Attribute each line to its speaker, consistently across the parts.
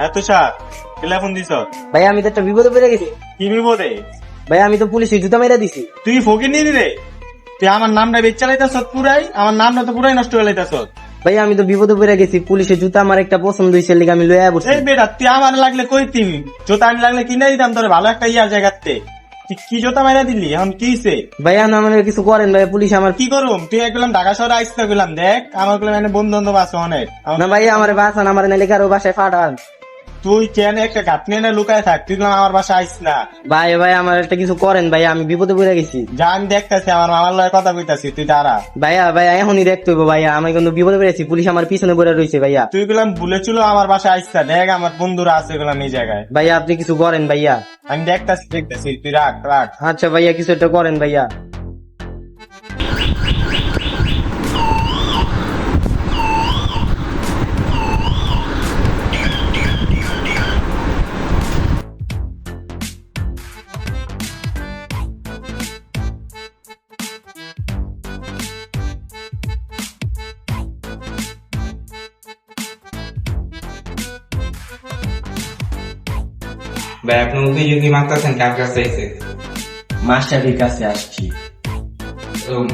Speaker 1: এত সার টেলিফোন দিছ?
Speaker 2: ভাই আমি তো একটা বিপদে পড়ে গেছি।
Speaker 1: কি বিপদে?
Speaker 2: ভাই আমি তো পুলিশে জুতা মেরে দিছি।
Speaker 1: তুই ফকির নিবি রে? তুই আমার নামটা বেচা লাইতাছ পুরাই, আমার নামটা তো পুরাই নষ্ট হয়ে লাইতাছ।
Speaker 2: ভাই আমি তো বিপদে পড়ে গেছি, পুলিশে জুতা আমার একটা পছন্দ হয়েছে লিগে আমি লয়ে বসছি।
Speaker 1: এই বেটা তুই আমার লাগলে কই তুমি জোতা আমি লাগলে কিনে দিতাম তোর ভালো একটা ইয়ার জায়গাতে। তুই কি জোতা মাইরা দিলি? এখন কি হইছে?
Speaker 2: ভাই আমার কিছু করেন ভাই, পুলিশ আমার
Speaker 1: কি করুম? তুই একলাম ঢাকা শহরে আইসতে গেলাম, দেখ আমার গুলো মানে বন্ধু বান্ধব আছে অনেক।
Speaker 2: না ভাই আমার বাঁচান, আমার নাইলে কারো বাসায় ফাটান।
Speaker 1: তুই কেন একটা গাত নিয়ে না লুকায় থাক, তুই গেলাম আমার বাসায় আইস না।
Speaker 2: ভাই ভাই আমার একটা কিছু করেন ভাই, আমি বিপদে পড়ে গেছি।
Speaker 1: যা আমি দেখতেছি আমার মামার লয় কথা কইতাছি, তুই দাঁড়া।
Speaker 2: ভাইয়া এখনই দেখতে হইব ভাইয়া, আমি কিন্তু বিপদে পড়েছি, পুলিশ আমার পিছনে পড়ে রয়েছে ভাইয়া।
Speaker 1: তুই গেলাম ভুলেছিল আমার বাসায় আইসা, দেখ আমার বন্ধুরা আছে গেলাম এই জায়গায়।
Speaker 2: ভাইয়া আপনি কিছু করেন ভাইয়া।
Speaker 1: আমি দেখতেছি তুই রাখ।
Speaker 2: আচ্ছা ভাইয়া কিছু একটা করেন ভাইয়া।
Speaker 3: ভাই আপনি উকিল মারতেছেন কার কাছে এসে?
Speaker 2: মাস্টারের কাছে আসছি।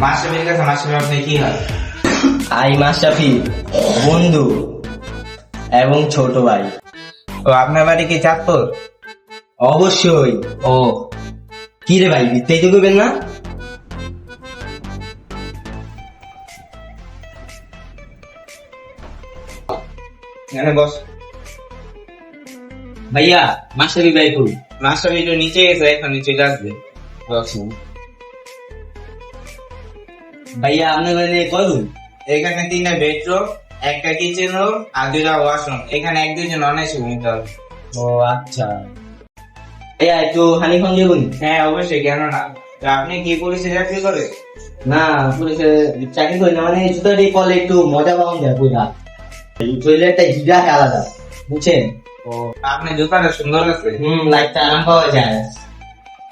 Speaker 3: মাস্টারের কাছে মাস্টার আপনি কি হয়?
Speaker 2: আই মাশরাফি বন্ধু এবং ছোট ভাই।
Speaker 3: ও আপনার বাড়ি কি চাঁদপুর?
Speaker 2: অবশ্যই। ও কি রে ভাই, বিস্তারিত করবেন না?
Speaker 3: এখানে বস।
Speaker 2: ভাইয়া মাশরাফি ভাই কই?
Speaker 3: মাস্টার একটু নিচে গেছে, এখন নিচে আসবে। বসুন।
Speaker 2: ভাইয়া আপনার বাড়ি কয়জন?
Speaker 3: এখানে 3টা বেডরুম, একটা কিচেন রুম আর 2টা ওয়াশরুম। এখানে 1-2 জন অনায়াসে ঘুমিতে হবে।
Speaker 2: ও আচ্ছা। ভাইয়া একটু হানি খান দেবেন?
Speaker 3: হ্যাঁ অবশ্যই, কেন না। তো আপনি কি পুলিশে চাকরি করে?
Speaker 2: না পুলিশে চাকরি করি না, মানে জুতাটি করলে একটু মজা পাওয়া যায় পুরা, শরীরে একটা হিরা আলাদা, বুঝছেন?
Speaker 3: ও আপনি জুতাটা সুন্দর আছে।
Speaker 2: লাইফটা আরাম পাওয়া যায়।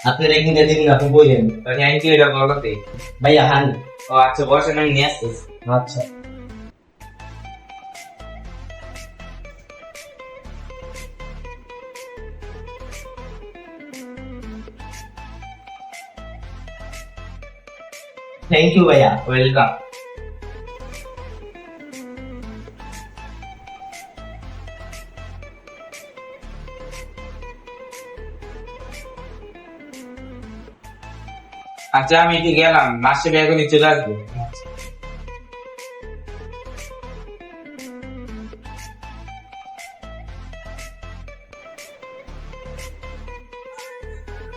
Speaker 2: আপনার একদিন দিন আপনি বললেন।
Speaker 3: থ্যাংক ইউ, এটা বলতে।
Speaker 2: ভাইয়া হান।
Speaker 3: ও আচ্ছা বসেন, আমি নিয়ে আসতেছি।
Speaker 2: আচ্ছা থ্যাংক ইউ ভাইয়া।
Speaker 3: ওয়েলকাম। আচ্ছা আমি কি গেলাম, মাসে এখনই চলে আসবো।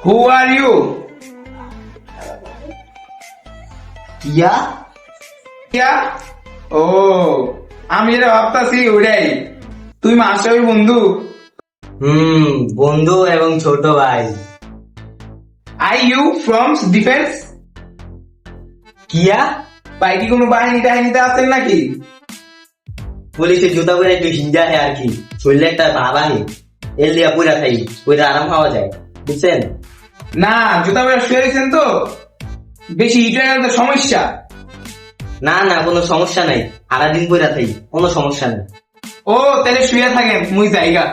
Speaker 3: Who are you?
Speaker 2: কিয়া?
Speaker 3: क्या? ও আমি এটা ভাবতাছি ওটাই। তুই মাস্টারের বন্ধু?
Speaker 2: বন্ধু এবং ছোট ভাই।
Speaker 3: Are you from defense?
Speaker 2: কিয়া?
Speaker 3: ভাই কি কোনো বাহিনী টাহিনীতে আছেন নাকি?
Speaker 2: পুলিশের জুতা পরে একটু হিন্দা হয় আর কি, শরীরে একটা বাবাহি এর লিয়া পুরা খাই, পুরা আরাম পাওয়া যায়, বুঝছেন?
Speaker 3: না জুতা পরে শুয়েছেন তো, বেশি হিট হয়ে গেলে তো সমস্যা।
Speaker 2: না না কোনো সমস্যা নাই, সারাদিন পুরা থাই, কোনো সমস্যা নেই।
Speaker 3: ও তাহলে শুয়ে থাকেন, মুই জায়গা।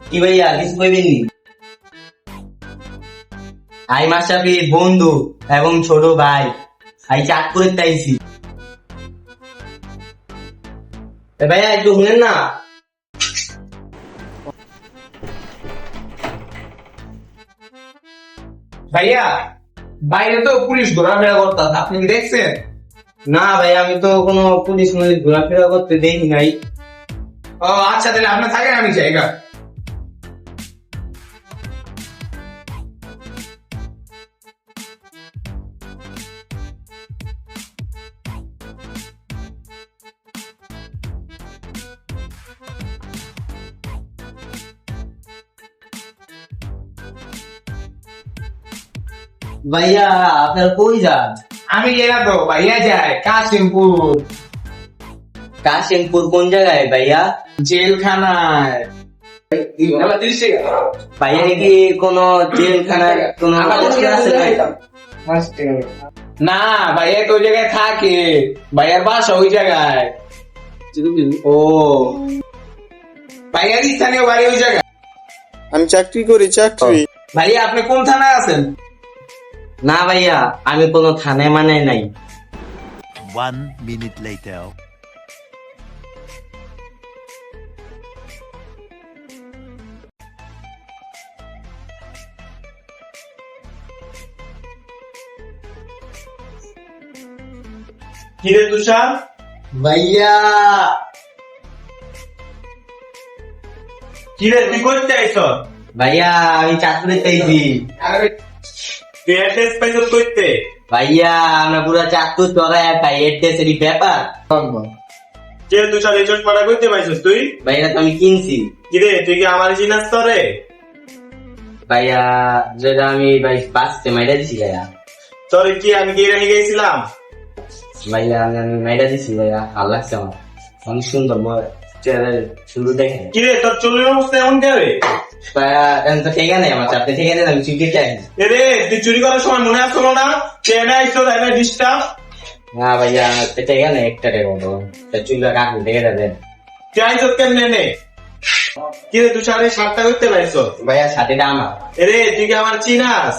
Speaker 2: কি ভাইয়া কিছু কইবেন নি? আই মাশরাফি বন্ধু এবং ছোট ভাই, আই চাঁদপুরে তাইছি। ভাইয়া একটু শুনেন না।
Speaker 3: ভাইয়া বাইরে তো পুলিশ ঘোরাফেরা করতেছে, আপনি কি দেখছেন?
Speaker 2: না ভাই আমি তো কোনো পুলিশ মুলিশ ঘোরাফেরা করতে দেখি নাই।
Speaker 3: ও আচ্ছা তাহলে আপনি থাকেন, আমি জায়গা।
Speaker 2: ভাইয়া আপনার কই যান?
Speaker 3: আমি গেলাম তো ভাইয়া যায় কাশিমপুর।
Speaker 2: কাশিমপুর কোন জায়গায় ভাইয়া?
Speaker 3: জেলখানায়।
Speaker 2: ভাইয়া কি কোনো জেলখানার কোনো আছে ভাই?
Speaker 3: না ভাইয়া তো ওই জায়গায় থাকে, ভাইয়ার বাসা ওই জায়গায়।
Speaker 2: ও
Speaker 3: ভাইয়ার স্থানীয় বাড়ি ওই জায়গায়।
Speaker 1: আমি চাকরি করি, চাকরি।
Speaker 3: ভাইয়া আপনি কোন থানায় আছেন?
Speaker 2: না ভাইয়া, আমি কোনো থানায় মানে নাই।
Speaker 4: 1 minute later.
Speaker 1: কিরে তুষার,
Speaker 2: ভাইয়া
Speaker 1: কিরে তুই করতে আইছ?
Speaker 2: ভাইয়া আমি চাকরি পেয়েছি।
Speaker 1: তুই অ্যাড্রেস পাইছ করতে?
Speaker 2: ভাইয়া আমরা পুরো চাকরি চড়াই পাই, এর ব্যাপার।
Speaker 1: কিরে তুষার, এই চশমাটা করতে পাইছিস তুই?
Speaker 2: ভাইয়া তো আমি কিনছি।
Speaker 1: কিরে তুই কি আমার চিনাস তরে?
Speaker 2: ভাইয়া যেটা আমি ভাই বাঁচতে মাইরা দিছি ভাইয়া।
Speaker 1: তরে কি আমি কি রেখে গেছিলাম?
Speaker 2: ভাইয়া আমি মাইরা দিছি ভাইয়া, ভালো লাগছে আমার, অনেক সুন্দর চেহারা শুরু দেখে।
Speaker 1: কিরে তোর চুলের অবস্থা এমন কে রে?
Speaker 2: ভাইয়া এখন তো ঠিক আছে আমার চাপতে, ঠিক আছে আমি চুটি চাই
Speaker 1: এরে তুই চুরি করার সময় মনে আসলো না ট্রেনে আইসো তাই ডিস্টার্ব?
Speaker 2: না ভাইয়া ঠিক আছে একটা রেখো চুলটা কাকুন দেখে দেবেন।
Speaker 1: তুই আইসো কেমনে নে? কিরে তুই সাড়ে 7টা করতে পাইছ?
Speaker 2: ভাইয়া সাথেটা আমার।
Speaker 1: এরে তুই কি আমার চিনাস?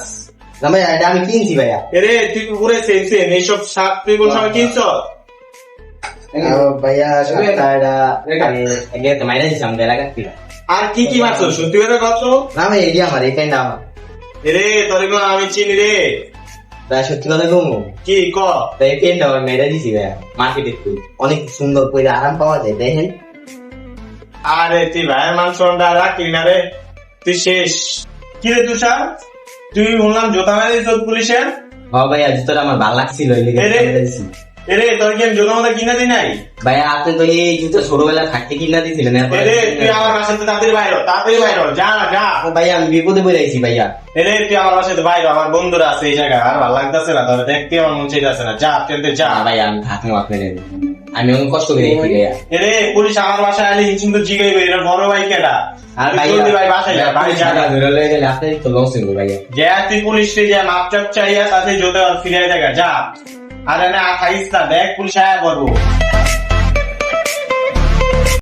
Speaker 2: না ভাইয়া এটা আমি কিনছি ভাইয়া।
Speaker 1: এরে তুই কি পুরো সেম সেম এইসব শার্ট তুই কোন সময় কিনছ?
Speaker 2: ভাইয়া সাতটা মাইরা দিছি আমাদের এলাকার থেকে।
Speaker 1: আর কি কি মারছো সত্যি করে কত?
Speaker 2: না ভাই এটি আমার, এই প্যান্টটা আমার।
Speaker 1: এরে তোর এগুলো আমি চিনি রে।
Speaker 2: ভাইয়া সত্যি কথা কমু,
Speaker 1: কি ক?
Speaker 2: তাই এই প্যান্টটা আমার মেয়েরা দিছি ভাইয়া, মার্কেটে একটু অনেক সুন্দর করে আরাম পাওয়া যায় দেখেন।
Speaker 1: আরে তুই ভাইয়ের মান সম্মান রাখলি না রে, তুই শেষ। কিরে তুষার, তুই শুনলাম জোতা মেরে দিছ পুলিশের?
Speaker 2: ভাইয়া জুতোটা আমার ভালো লাগছিল এই লেগে
Speaker 1: এরে?
Speaker 2: মেরে দিছি।
Speaker 1: এরে তোর কি আমি জোতা মোতা কিনে দিই নাই?
Speaker 2: ভাইয়া আপনি তো এই জুতো ছোটবেলা থাকতে কিনা দিয়েছিলেন,
Speaker 1: এরে তুই আমার বাসাতে তাড়াতাড়ি বাইর হ, তাড়াতাড়ি বাইর হ, যা না যা।
Speaker 2: ভাইয়া আমি বিপদে পড়ে আইছি ভাইয়া।
Speaker 1: এরে তুই আমার বাসাতে বাইর হ, আমার বন্ধুরা আছে এই জায়গায়, আর ভালো লাগতেছে না, তবে দেখতে আমার মন চাইতেছে না, যা ট্রেনতে যা।
Speaker 2: না ভাইয়া আমি থাকবো আপনার, আমি অনেক কষ্ট করে দেখি ভাইয়া।
Speaker 1: এরে পুলিশ আমার বাসায় আইলে কিন্তু জিগাইবে এটা বড় ভাই কেডা?
Speaker 2: আর
Speaker 1: তুই
Speaker 2: ভাইয়া
Speaker 1: জলদি ভাই বাসায় যা, ভাই যা।
Speaker 2: ধরে লয়ে গেলে আপনারই তো লস হইব ভাইয়া।
Speaker 1: যে তুই পুলিশ যে মাপ চাপ চাইয়া তাতে জোতে ফিরে দেখা যা। আর এনে খাইস না, দেখ পুলিশ আয়া করবো।